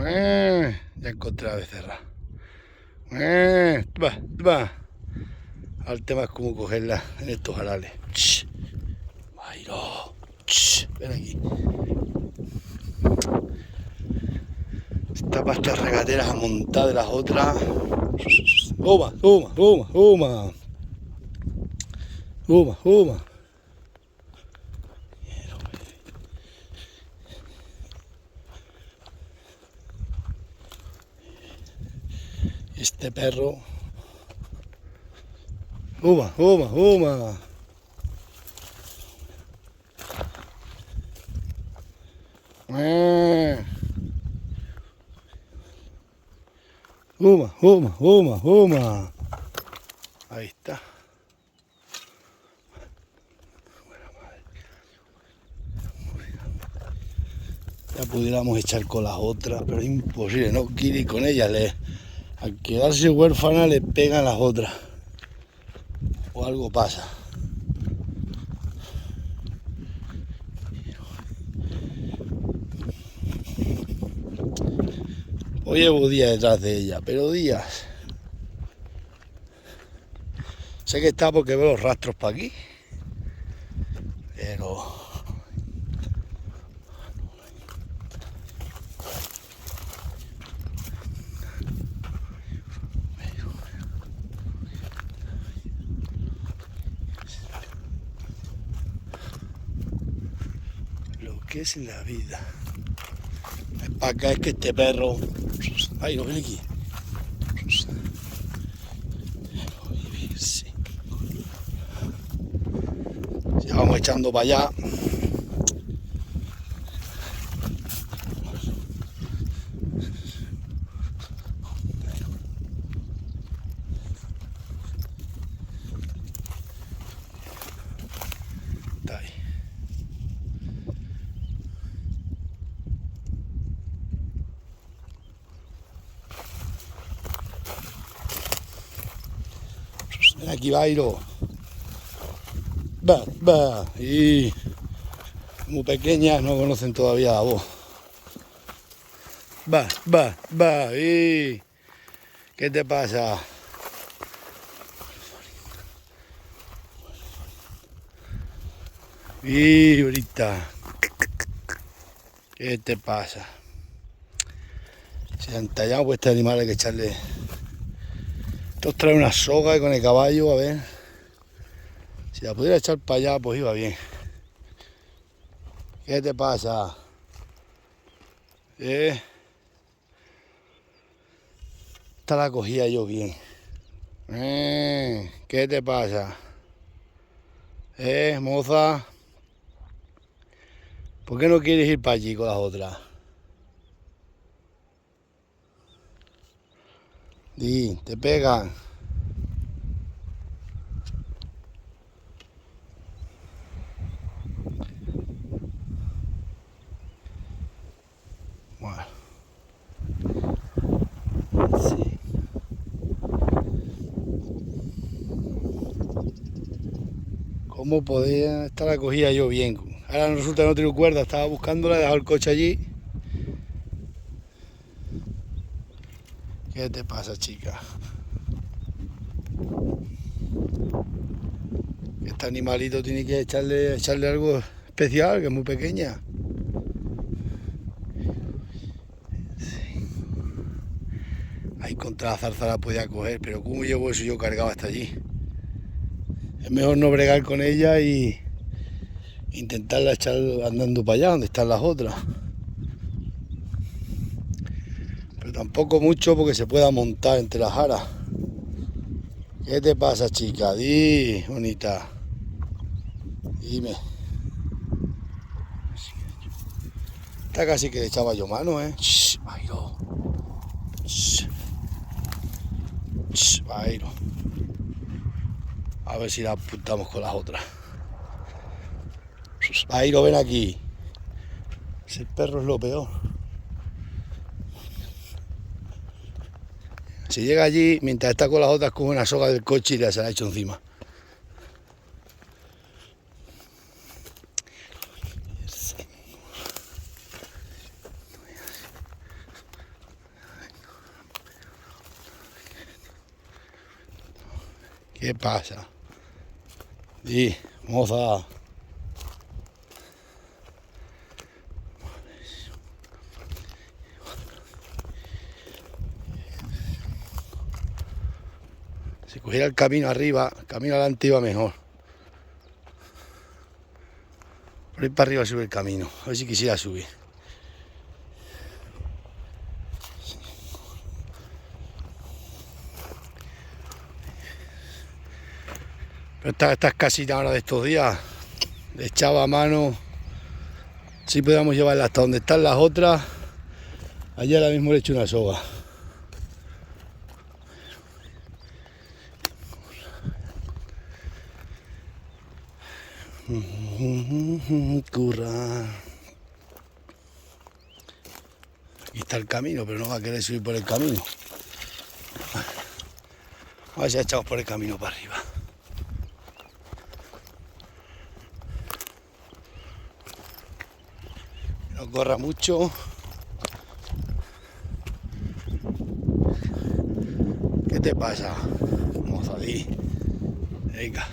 Ya encontré la becerra. Va. Ahora el tema es cómo cogerla en estos jarales. Mairo. Ven aquí. Está para estas regateras a montar de las otras. Uma. Este perro. Uma. Uma. Ahí está. Ya pudiéramos echar con las otras, pero es imposible, no quiere ir con ellas. Al quedarse huérfana le pegan las otras. O algo pasa. Hoy llevo días detrás de ella, pero días. Sé que está porque veo los rastros para aquí. Pero... lo que es la vida. Para acá es que este perro... Ay, no, ven aquí. Ya vamos echando para allá. Está ahí. Ven aquí, Bairo. Va. Y muy pequeñas, no conocen todavía la voz. Va. Y ¿qué te pasa? Y ahorita, ¿qué te pasa? Se han tallado pues este animal, hay que echarle. Esto trae una soga y con el caballo, a ver. Si la pudiera echar para allá, pues iba bien. ¿Qué te pasa? Esta la cogía yo bien. ¿Qué te pasa? Moza. ¿Por qué no quieres ir para allí con las otras? Te pegan. Bueno. Sí. ¿Cómo podía estar la cogía yo bien? Ahora resulta que no tengo cuerda, estaba buscándola, he dejado el coche allí. ¿Qué te pasa, chica? Este animalito tiene que echarle algo especial, que es muy pequeña. Sí. Ahí contra la zarza la podía coger, pero ¿cómo llevo eso yo cargado hasta allí? Es mejor no bregar con ella y intentarla echar andando para allá, donde están las otras. Pero tampoco mucho porque se pueda montar entre las aras. ¿Qué te pasa, chica? Bonita. Dime. Esta casi que le echaba yo mano, ¿eh? Bairo. Bairo. A ver si la apuntamos con las otras. Bairo, ven aquí. Ese perro es lo peor. Si llega allí, mientras está con las otras, coge una soga del coche y se la ha hecho encima. ¿Qué pasa? Y, moza. Si cogiera el camino arriba, el camino adelante iba mejor. Por ahí para arriba sube el camino. A ver si quisiera subir. Pero estas casitas ahora de estos días, le echaba a mano. Si podíamos llevarlas hasta donde están las otras. Allí ahora mismo le echo una soga. Curra. Aquí está el camino, pero no va a querer subir por el camino. A ver si echamos por el camino para arriba. No corra mucho. ¿Qué te pasa, mozadí? Venga.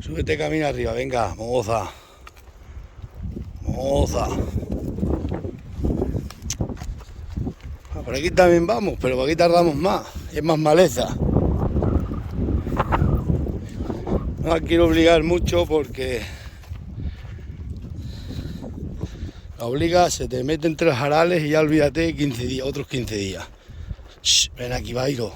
Súbete camino arriba, venga, moza. Moza. Por aquí también vamos, pero por aquí tardamos más. Es más maleza. No la quiero obligar mucho porque la obliga, se te mete entre los jarales y ya olvídate 15 días, otros 15 días. Shh, ven aquí, Bairo.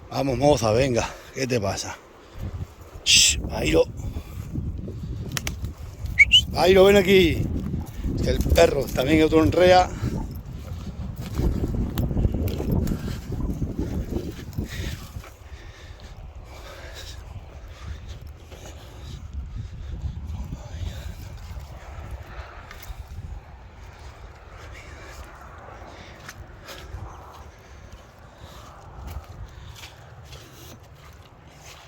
Vamos, moza, venga. ¿Qué te pasa? Shh, Bairo. Bairo, ven aquí. Que el perro también otro enrea.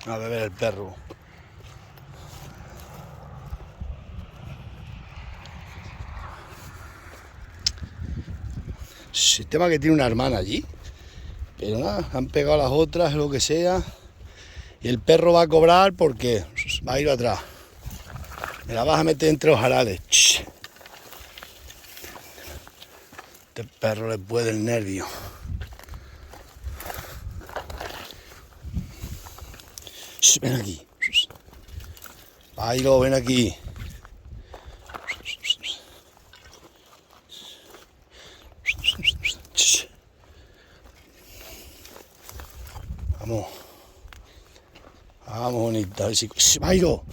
A beber el perro. Sistema que tiene una hermana allí. Pero nada, han pegado las otras, lo que sea. Y el perro va a cobrar porque va a ir atrás. Me la vas a meter entre los jarales. Este perro le puede el nervio. Ven aquí. Bailo, ven aquí. Vamos. Vamos, bonita. A ver si... Bailo.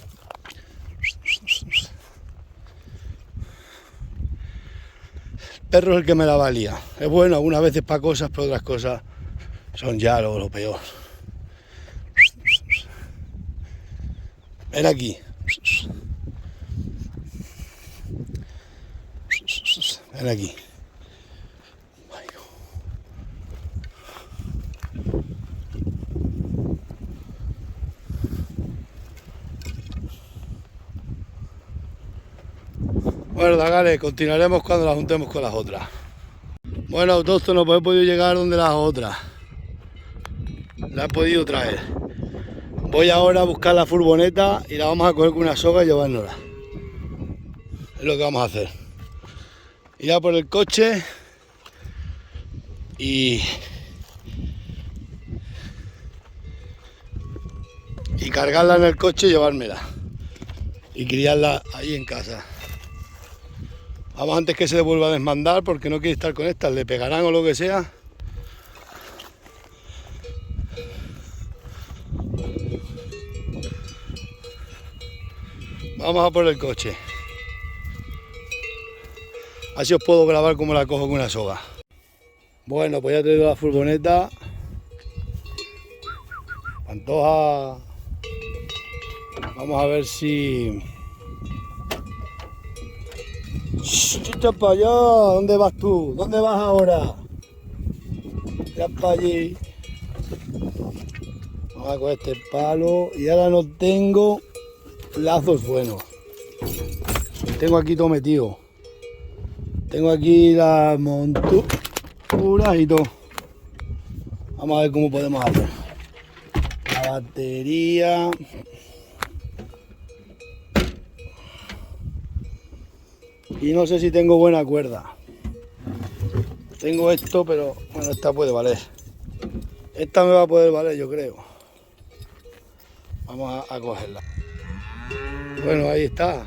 El perro es el que me la valía. Es bueno algunas veces para cosas, pero otras cosas son ya lo peor. Ven aquí. Ven aquí. Bueno, Dagales, continuaremos cuando las juntemos con las otras. Bueno, todo esto no he podido llegar donde las otras. La he podido traer. Voy ahora a buscar la furgoneta y la vamos a coger con una soga y llevárnosla. Es lo que vamos a hacer. Ir a por el coche y cargarla en el coche y llevármela. Y criarla ahí en casa. Vamos antes que se le vuelva a desmandar porque no quiere estar con estas, le pegarán o lo que sea. Vamos a por el coche. Así os puedo grabar cómo la cojo con una soga. Bueno, pues ya he traído la furgoneta. Pantoja. Vamos a ver si... Chucha para allá, ¿dónde vas tú? ¿Dónde vas ahora? Ya para allí. Vamos a coger este palo y ahora no tengo lazos buenos. Tengo aquí todo metido. Tengo aquí las monturas y todo. Vamos a ver cómo podemos hacer. La batería. Y no sé si tengo buena cuerda. Tengo esto, pero bueno, esta puede valer. Esta me va a poder valer, yo creo. Vamos a cogerla. Bueno, ahí está.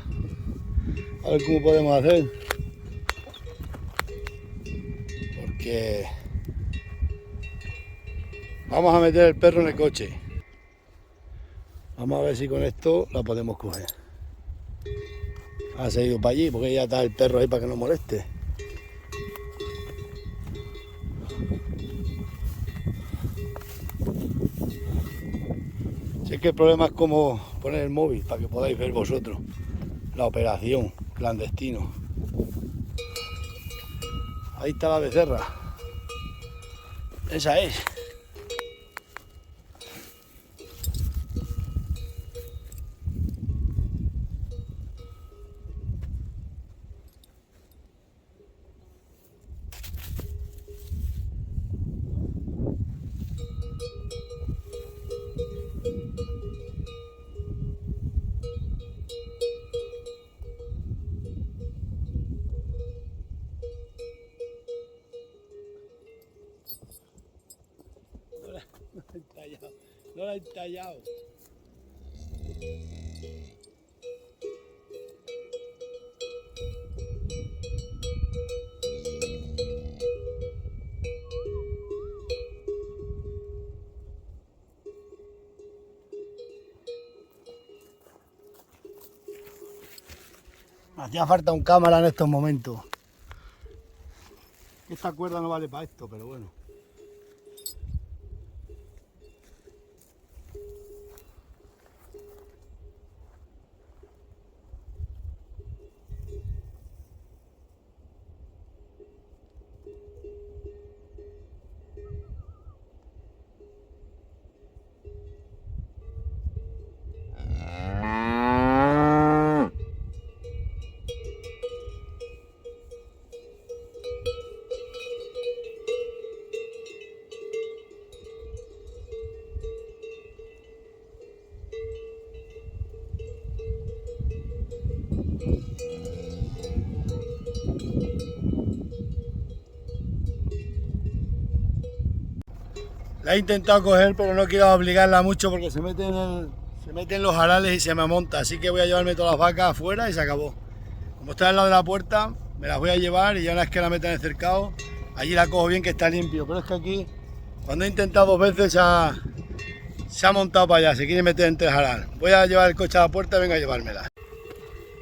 A ver cómo podemos hacer. Porque vamos a meter el perro en el coche. Vamos a ver si con esto la podemos coger. Ha seguido para allí porque ya está el perro ahí para que no moleste. Si es que el problema es como poner el móvil para que podáis ver vosotros la operación clandestino. Ahí está la becerra. Esa es. No la he tallado. Me hacía falta un cámara en estos momentos. Esta cuerda no vale para esto, pero bueno. La he intentado coger, pero no quiero obligarla mucho porque se mete en los jarales y se me amonta. Así que voy a llevarme todas las vacas afuera y se acabó. Como está al lado de la puerta, me las voy a llevar y ya una vez que la metan en el cercado, allí la cojo bien que está limpio. Pero es que aquí, cuando he intentado 2 veces, se ha montado para allá, se quiere meter entre el jaral. Voy a llevar el coche a la puerta y vengo a llevármela.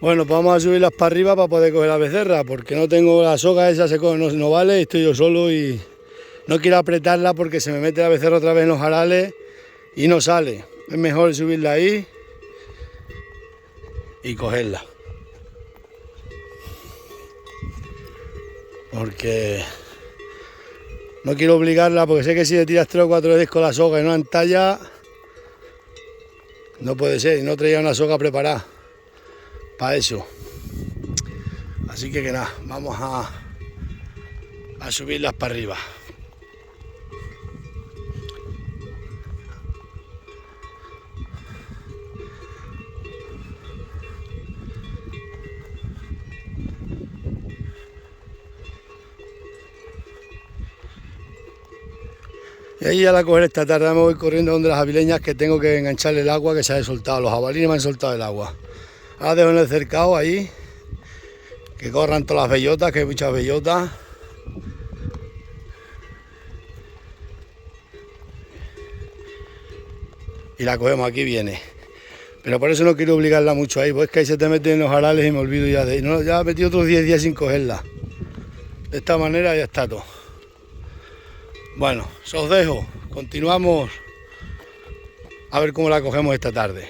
Bueno, pues vamos a subirlas para arriba para poder coger la becerra, porque no tengo la soga esa, no vale, estoy yo solo y no quiero apretarla porque se me mete la becerra otra vez en los jarales y no sale. Es mejor subirla ahí y cogerla. Porque no quiero obligarla, porque sé que si le tiras 3 o 4 veces con la soga y no entalla, no puede ser, y no traía una soga preparada para eso. Así que nada, vamos a subirlas para arriba. Y ahí ya la cogeré esta tarde, me voy corriendo donde las avileñas que tengo que engancharle el agua que se ha soltado. Los jabalíes me han soltado el agua. Ahora dejo en el cercado ahí, que corran todas las bellotas, que hay muchas bellotas. Y la cogemos, aquí viene. Pero por eso no quiero obligarla mucho ahí, pues es que ahí se te meten en los jarales y me olvido ya de... No, ya he metido otros 10 días sin cogerla. De esta manera ya está todo. Bueno, os dejo. Continuamos a ver cómo la cogemos esta tarde.